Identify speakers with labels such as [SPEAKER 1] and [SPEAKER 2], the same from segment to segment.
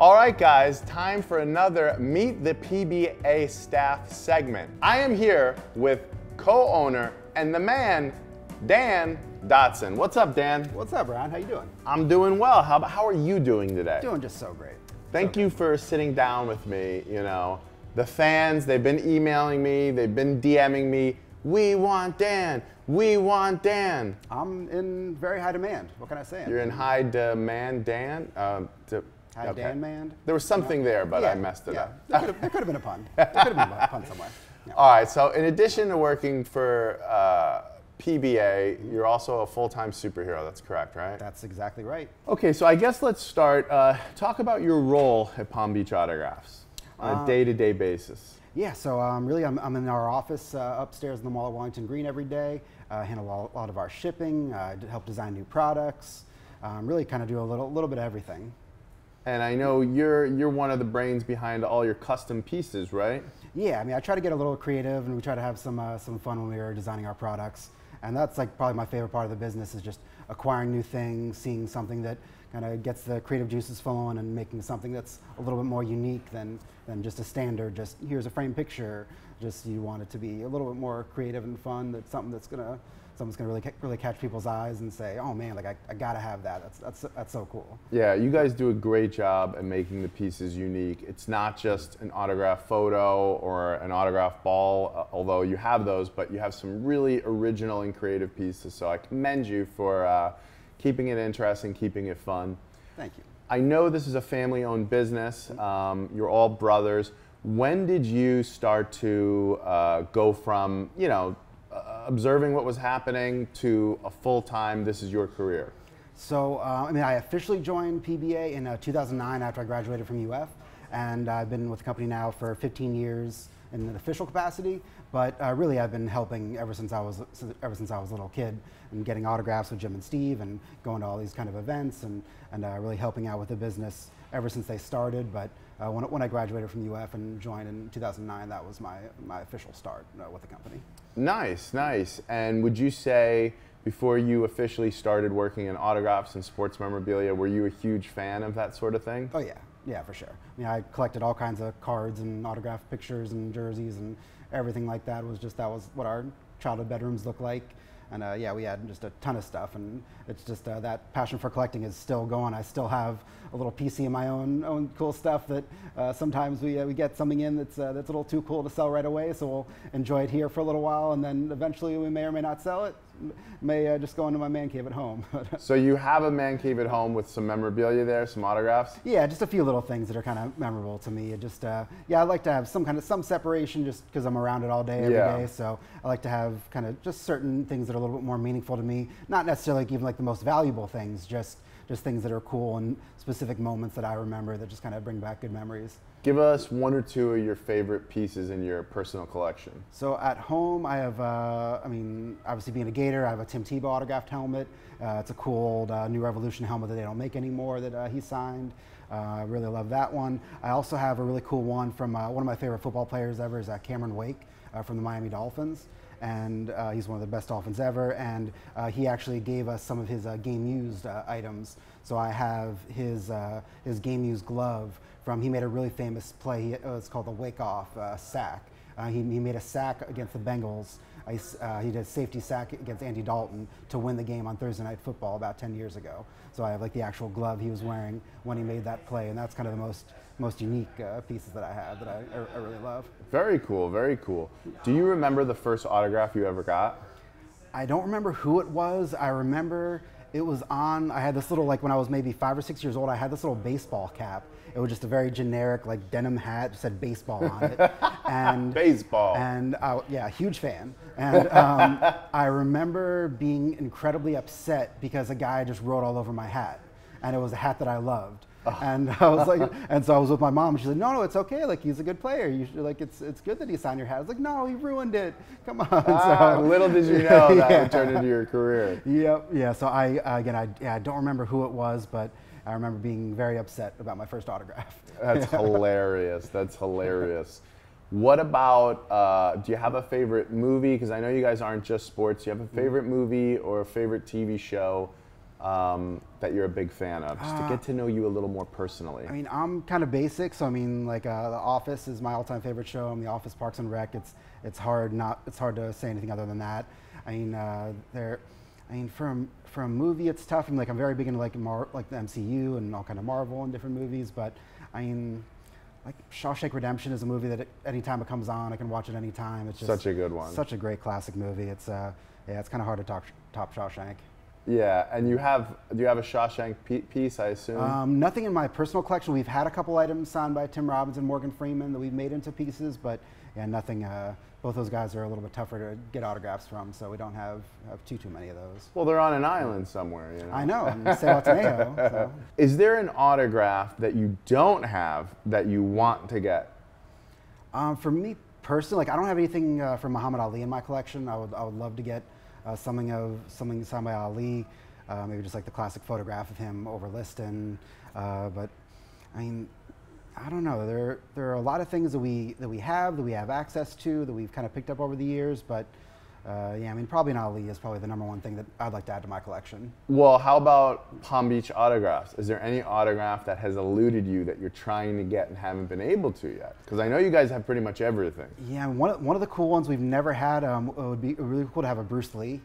[SPEAKER 1] All right, guys, time for another Meet the PBA Staff segment. I am here with co-owner and the man, Dan DODSON. What's up, Dan?
[SPEAKER 2] What's up, Ryan? How you doing?
[SPEAKER 1] I'm doing well. How are you doing today?
[SPEAKER 2] Doing just so great.
[SPEAKER 1] Thank you for sitting down with me. You know, the fans, they've been emailing me, they've been DMing me. We want Dan. We want Dan.
[SPEAKER 2] I'm in very high demand. What can I say?
[SPEAKER 1] You're in high demand, Dan?
[SPEAKER 2] High demand?
[SPEAKER 1] There was something there, but I messed it up.
[SPEAKER 2] There could have been a pun. There could have been a pun somewhere. Yeah.
[SPEAKER 1] All right, so in addition to working for PBA, you're also a full-time superhero, that's correct, right?
[SPEAKER 2] That's exactly right.
[SPEAKER 1] Okay, so I guess let's start. Talk about your role at Palm Beach Autographs on a day-to-day basis.
[SPEAKER 2] Yeah, so really I'm in our office upstairs in the Mall of Wellington Green every day. Handle a lot of our shipping, help design new products, really kind of do a little bit of everything.
[SPEAKER 1] And I know you're one of the brains behind all your custom pieces, right?
[SPEAKER 2] Yeah, I mean I try to get a little creative and we try to have some fun when we are designing our products. And that's like probably my favorite part of the business is just acquiring new things, seeing something that kind of gets the creative juices flowing and making something that's a little bit more unique than just a standard, just here's a framed picture. Just you want it to be a little bit more creative and fun. That's something that's gonna really catch people's eyes and say, oh man, like I gotta have that. That's so cool.
[SPEAKER 1] Yeah, you guys do a great job at making the pieces unique. It's not just an autograph photo or an autograph ball, although you have those, but you have some really original and creative pieces. So I commend you for keeping it interesting, keeping it fun.
[SPEAKER 2] Thank you.
[SPEAKER 1] I know this is a family-owned business. You're all brothers. When did you start to go from, you know, observing what was happening to a full-time, this is your career?
[SPEAKER 2] So, I mean, I officially joined PBA in 2009 after I graduated from UF, and I've been with the company now for 15 years in an official capacity, but really I've been helping ever since I was a little kid and getting autographs with Jim and Steve and going to all these kind of events and really helping out with the business ever since they started. But when I graduated from UF and joined in 2009, that was my official start with the company.
[SPEAKER 1] Nice, nice. And would you say before you officially started working in autographs and sports memorabilia, were you a huge fan of that sort of thing?
[SPEAKER 2] Oh yeah. Yeah, for sure. I mean, I collected all kinds of cards and autographed pictures and jerseys and everything like that. That was what our childhood bedrooms looked like. And yeah, we had just a ton of stuff, and it's just that passion for collecting is still going. I still have a little PC of my own cool stuff that sometimes we get something in that's a little too cool to sell right away, so we'll enjoy it here for a little while, and then eventually we may or may not sell it. May just go into my man cave at home.
[SPEAKER 1] So you have a man cave at home with some memorabilia there, some autographs?
[SPEAKER 2] Yeah, just a few little things that are kind of memorable to me. It just, yeah, I like to have some separation just because I'm around it all day, every day. So I like to have kind of just certain things that are a little bit more meaningful to me. Not necessarily even like the most valuable things, just things that are cool and specific moments that I remember that just kind of bring back good memories.
[SPEAKER 1] Give us one or two of your favorite pieces in your personal collection.
[SPEAKER 2] So at home, I have, I mean, obviously being a Gator, I have a Tim Tebow autographed helmet. It's a cool old New Revolution helmet that they don't make anymore that he signed. I really love that one. I also have a really cool one from one of my favorite football players ever is Cameron Wake from the Miami Dolphins. And he's one of the best Dolphins ever, and he actually gave us some of his game-used items. So I have his game-used glove from, he made a really famous play, it's called the Wake-Off sack. He made a sack against the Bengals. He did a safety sack against Andy Dalton to win the game on Thursday Night Football about 10 years ago. So I have like the actual glove he was wearing when he made that play, and that's kind of the most unique pieces that I have that I really love.
[SPEAKER 1] Very cool, very cool. Do you remember the first autograph you ever got?
[SPEAKER 2] I don't remember who it was. I remember it was on, I had this little, like when I was maybe 5 or 6 years old, I had this little baseball cap. It was just a very generic like denim hat, just said baseball on it. And
[SPEAKER 1] baseball.
[SPEAKER 2] And yeah, huge fan. And I remember being incredibly upset because a guy just wrote all over my hat. And it was a hat that I loved. And I was like, and so I was with my mom. She said, "No, it's okay. Like he's a good player. You should, like it's good that he signed your hat." I was like, "No, he ruined it. Come on." So,
[SPEAKER 1] little did you know that would turn into your career.
[SPEAKER 2] Yep. Yeah. So I don't remember who it was, but I remember being very upset about my first autograph.
[SPEAKER 1] That's hilarious. That's hilarious. What about? Do you have a favorite movie? Because I know you guys aren't just sports. Do you have a favorite movie or a favorite TV show that you're a big fan of, just to get to know you a little more personally?
[SPEAKER 2] I mean, I'm kind of basic, so I mean, like The Office is my all-time favorite show. The Office, Parks and Rec. It's hard to say anything other than that. I mean, for a movie, it's tough. I'm very big into like the MCU and all kind of Marvel and different movies, but I mean, like Shawshank Redemption is a movie that anytime it comes on, I can watch it anytime. It's just
[SPEAKER 1] such a good one.
[SPEAKER 2] Such a great classic movie. It's it's kind of hard to top Shawshank.
[SPEAKER 1] Yeah, and do you have a Shawshank piece, I assume?
[SPEAKER 2] Nothing in my personal collection. We've had a couple items signed by Tim Robbins and Morgan Freeman that we've made into pieces, but yeah, nothing. Both those guys are a little bit tougher to get autographs from, so we don't have too many of those.
[SPEAKER 1] Well, they're on an island somewhere, you know.
[SPEAKER 2] I know. Sewataneo. So.
[SPEAKER 1] Is there an autograph that you don't have that you want to get?
[SPEAKER 2] For me personally, like I don't have anything from Muhammad Ali in my collection. I would love to get something signed by Ali, maybe just like the classic photograph of him over Liston. But I mean, I don't know. There are a lot of things that we have access to, that we've kind of picked up over the years. But yeah, I mean, probably an Ali is probably the #1 thing that I'd like to add to my collection.
[SPEAKER 1] Well, how about Palm Beach autographs? Is there any autograph that has eluded you that you're trying to get and haven't been able to yet? Because I know you guys have pretty much everything.
[SPEAKER 2] Yeah, one of the cool ones we've never had. It would be really cool to have a Bruce Lee.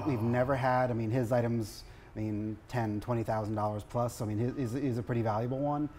[SPEAKER 2] We've never had. I mean, his items. I mean, $10,000-$20,000 plus. So I mean, he's a pretty valuable one.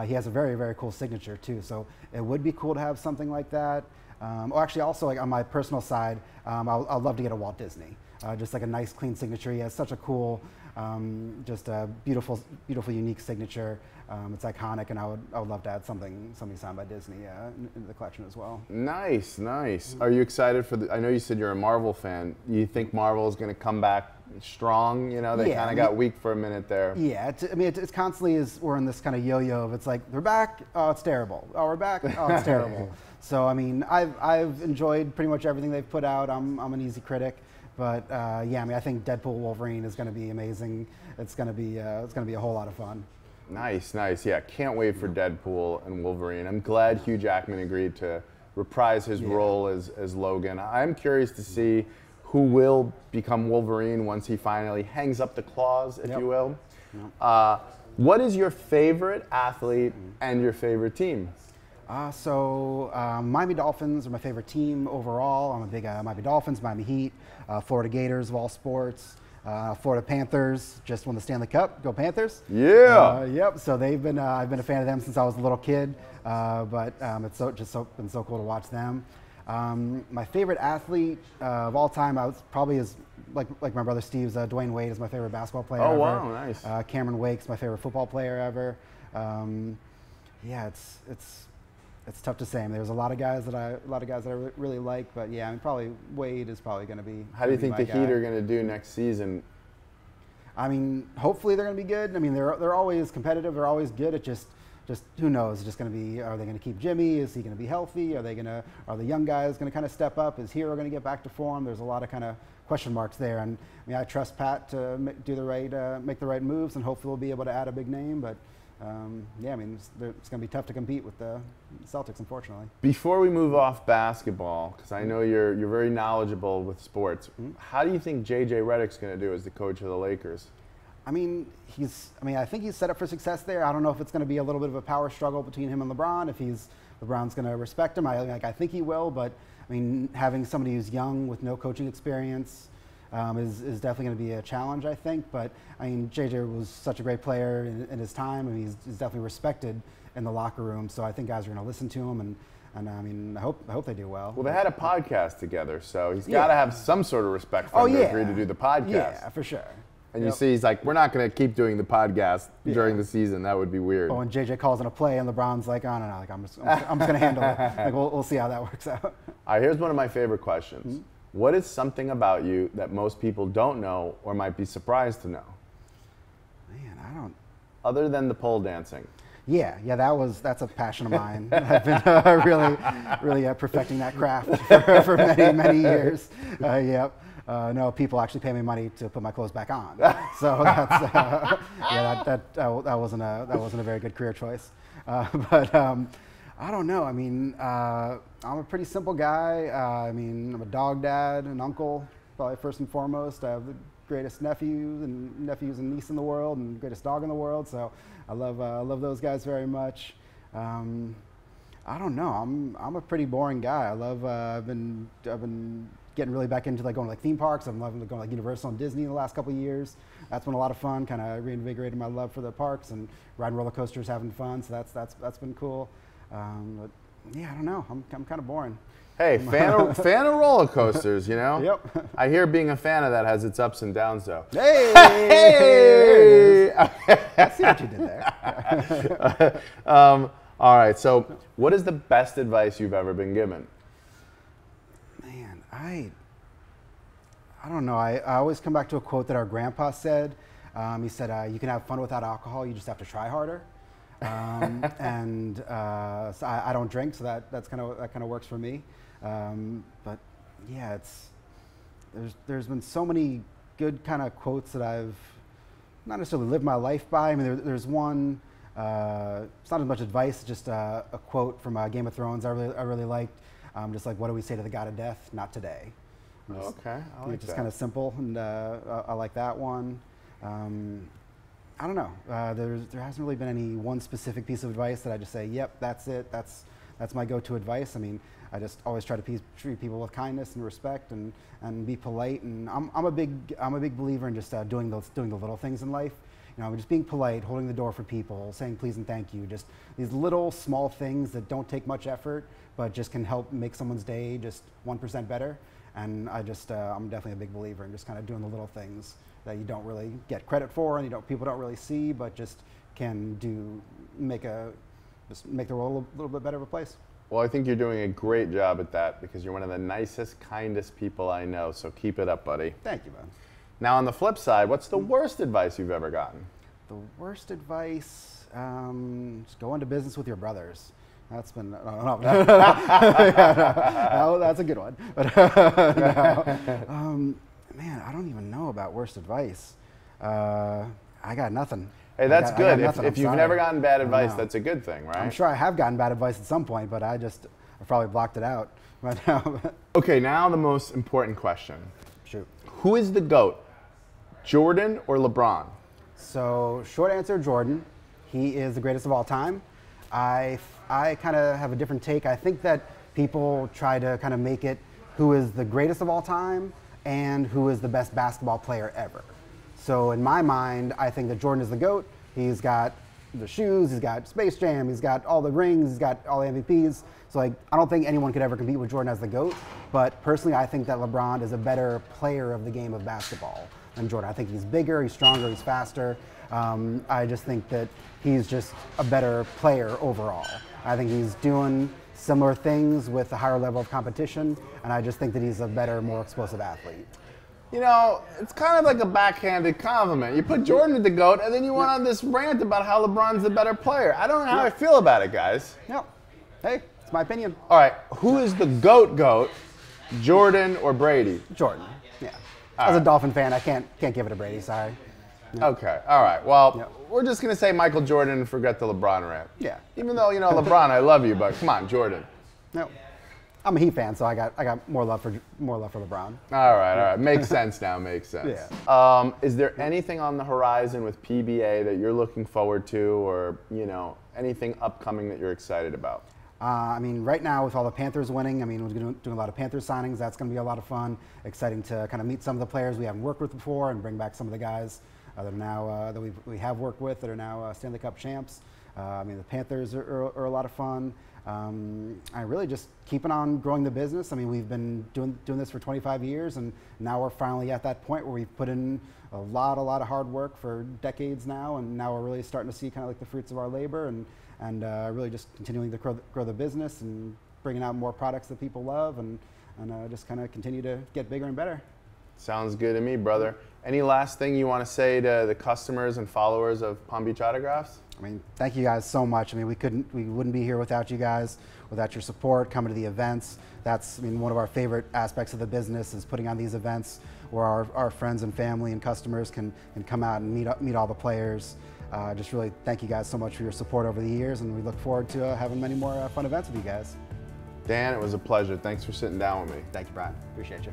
[SPEAKER 2] He has a very, very cool signature too. So it would be cool to have something like that. Actually, also like on my personal side, I'd love to get a Walt Disney. Just like a nice, clean signature. He has such a cool, just a beautiful, unique signature. It's iconic, and I would love to add something signed by Disney into the collection as well.
[SPEAKER 1] Nice, nice. Are you excited for I know you said you're a Marvel fan. You think Marvel is going to come back strong? You know, they kind of got weak for a minute there.
[SPEAKER 2] Yeah, it's constantly we're in this kind of yo-yo of it's like they're back, oh it's terrible. Oh we're back, oh it's terrible. So I mean, I've enjoyed pretty much everything they've put out. I'm an easy critic, but yeah, I mean I think Deadpool Wolverine is going to be amazing. It's going to be a whole lot of fun.
[SPEAKER 1] Nice, nice. Yeah, can't wait for Deadpool and Wolverine. I'm glad Hugh Jackman agreed to reprise his role as Logan. I'm curious to see who will become Wolverine once he finally hangs up the claws, if you will. What is your favorite athlete and your favorite team?
[SPEAKER 2] Miami Dolphins are my favorite team overall. I'm a big Miami Dolphins, Miami Heat, Florida Gators of all sports. Florida Panthers just won the Stanley Cup. Go Panthers!
[SPEAKER 1] Yeah.
[SPEAKER 2] Yep. So they've been. I've been a fan of them since I was a little kid. But it's been so cool to watch them. My favorite athlete of all time, like my brother Steve's. Dwayne Wade is my favorite basketball player.
[SPEAKER 1] Oh wow, nice.
[SPEAKER 2] Cameron Wake's my favorite football player ever. Yeah, it's tough to say. I mean, there's a lot of guys that I really like, but yeah, I mean, probably Wade is probably going to be.
[SPEAKER 1] How do you think the Heat are going to do next season?
[SPEAKER 2] I mean, hopefully they're going to be good. I mean, they're always competitive. They're always good. It just who knows? It's just going to be. Are they going to keep Jimmy? Is he going to be healthy? Are the young guys going to kind of step up? Is Hero going to get back to form? There's a lot of kind of question marks there. And I mean, I trust Pat to make the right moves, and hopefully we'll be able to add a big name, but. Yeah, I mean, it's going to be tough to compete with the Celtics, unfortunately.
[SPEAKER 1] Before we move off basketball, because I know you're very knowledgeable with sports, how do you think J.J. Redick's going to do as the coach of the Lakers?
[SPEAKER 2] I mean, I think he's set up for success there. I don't know if it's going to be a little bit of a power struggle between him and LeBron. If LeBron's going to respect him, I think he will. But I mean, having somebody who's young with no coaching experience. Is definitely going to be a challenge, I think. But I mean, JJ was such a great player in his time, and he's definitely respected in the locker room. So I think guys are going to listen to him, and I mean, I hope they do well.
[SPEAKER 1] Well, they had a podcast together, so he's got to have some sort of respect for him to agree to do the podcast.
[SPEAKER 2] Yeah, for sure.
[SPEAKER 1] And you see, he's like, we're not going to keep doing the podcast during the season. That would be weird.
[SPEAKER 2] Oh, and JJ calls in a play, and LeBron's like, oh, no, like I'm just going to handle it. Like we'll see how that works out.
[SPEAKER 1] All right, here's one of my favorite questions. What is something about you that most people don't know or might be surprised to know?
[SPEAKER 2] Man, I don't.
[SPEAKER 1] Other than the pole dancing.
[SPEAKER 2] Yeah, that's a passion of mine. I've been really perfecting that craft for many years. Yep. No, people actually pay me money to put my clothes back on. So that's that wasn't a very good career choice. But I don't know. I mean, I'm a pretty simple guy. I mean, I'm a dog dad, an uncle, probably first and foremost. I have greatest nephews and niece in the world, and greatest dog in the world. So I love those guys very much. I don't know. I'm a pretty boring guy. I've been getting really back into like going to like theme parks. I'm loving going to like Universal and Disney in the last couple of years. That's been a lot of fun. Kind of reinvigorated my love for the parks and riding roller coasters, having fun. So that's been cool. But yeah, I don't know. I'm kind of boring.
[SPEAKER 1] Hey, fan of roller coasters, you know?
[SPEAKER 2] Yep.
[SPEAKER 1] I hear being a fan of that has its ups and downs, though.
[SPEAKER 2] Hey! I see what you did there.
[SPEAKER 1] All right, so what is the best advice you've ever been given?
[SPEAKER 2] Man, I don't know. I always come back to a quote that our grandpa said. He said, you can have fun without alcohol, you just have to try harder. So I don't drink, so that kind of works for me. But yeah, there's been so many good kind of quotes that I've not necessarily lived my life by. I mean, there's one. It's not as much advice, just a quote from Game of Thrones I really liked. Just like, what do we say to the god of death? Not today.
[SPEAKER 1] Okay, I like
[SPEAKER 2] Just
[SPEAKER 1] that.
[SPEAKER 2] kind of simple, and I like that one. I don't know. There hasn't really been any one specific piece of advice that I just say, yep, that's it. That's my go-to advice. I mean, I just always try to treat people with kindness and respect, and be polite. And I'm a big believer in just doing the little things in life. You know, just being polite, holding the door for people, saying please and thank you. Just these little small things that don't take much effort, but just can help make someone's day just 1% better. And I'm definitely a big believer in just kind of doing the little things that you don't really get credit for, and people don't really see, but just can make the world a little bit better of a place.
[SPEAKER 1] Well, I think you're doing a great job at that because you're one of the nicest, kindest people I know. So keep it up, buddy.
[SPEAKER 2] Thank you, man.
[SPEAKER 1] Now, on the flip side, what's the worst advice you've ever gotten?
[SPEAKER 2] The worst advice, just go into business with your brothers. That's been, no, that's a good one. But man, I don't even know about worst advice. I got nothing.
[SPEAKER 1] Hey, that's good.
[SPEAKER 2] If
[SPEAKER 1] you've never gotten bad advice, that's a good thing, right?
[SPEAKER 2] I'm sure I have gotten bad advice at some point, but I probably blocked it out.
[SPEAKER 1] Okay, now the most important question.
[SPEAKER 2] Shoot.
[SPEAKER 1] Who is the GOAT, Jordan or LeBron?
[SPEAKER 2] So, short answer, Jordan. He is the greatest of all time. I kind of have a different take. I think that people try to kind of make it who is the greatest of all time and who is the best basketball player ever. So in my mind, I think that Jordan is the GOAT. He's got the shoes, he's got Space Jam, he's got all the rings, he's got all the MVPs. So like, I don't think anyone could ever compete with Jordan as the GOAT. But personally, I think that LeBron is a better player of the game of basketball than Jordan. I think he's bigger, he's stronger, he's faster. I just think that he's just a better player overall. I think he's doing similar things with a higher level of competition, and I just think that he's a better, more explosive athlete.
[SPEAKER 1] You know, it's kind of like a backhanded compliment. You put Jordan at the GOAT, and then you went on this rant about how LeBron's the better player. I don't know how I feel about it, guys.
[SPEAKER 2] Yep. Hey, it's my opinion.
[SPEAKER 1] All right, who is the GOAT, Jordan or Brady?
[SPEAKER 2] Jordan. Yeah. As a Dolphin fan, I can't give it to Brady. Sorry.
[SPEAKER 1] Yeah. Okay. All right. Well, we're just gonna say Michael Jordan and forget the LeBron rant.
[SPEAKER 2] Yeah.
[SPEAKER 1] Even though LeBron, I love you, but come on, Jordan.
[SPEAKER 2] No. I'm a Heat fan, so I got more love for LeBron.
[SPEAKER 1] All right. Makes sense now. Makes sense.
[SPEAKER 2] Yeah.
[SPEAKER 1] Is there anything on the horizon with PBA that you're looking forward to, or anything upcoming that you're excited about?
[SPEAKER 2] I mean, right now with all the Panthers winning, I mean, we're doing a lot of Panthers signings. That's going to be a lot of fun. Exciting to kind of meet some of the players we haven't worked with before and bring back some of the guys that are now that we have worked with that are now Stanley Cup champs. I mean, the Panthers are a lot of fun. I really just keeping on growing the business. I mean, we've been doing this for 25 years, and now we're finally at that point where we've put in a lot of hard work for decades now, and now we're really starting to see kind of like the fruits of our labor, and really just continuing to grow the business and bringing out more products that people love, and just kind of continue to get bigger and better.
[SPEAKER 1] Sounds good to me, brother. Any last thing you want to say to the customers and followers of Palm Beach Autographs?
[SPEAKER 2] I mean, thank you guys so much. I mean, we wouldn't be here without you guys, without your support, coming to the events. That's, I mean, one of our favorite aspects of the business is putting on these events where our friends and family and customers can come out and meet all the players. Just really thank you guys so much for your support over the years, and we look forward to having many more fun events with you guys.
[SPEAKER 1] Dan, it was a pleasure. Thanks for sitting down with me.
[SPEAKER 2] Thank you, Brian. Appreciate you.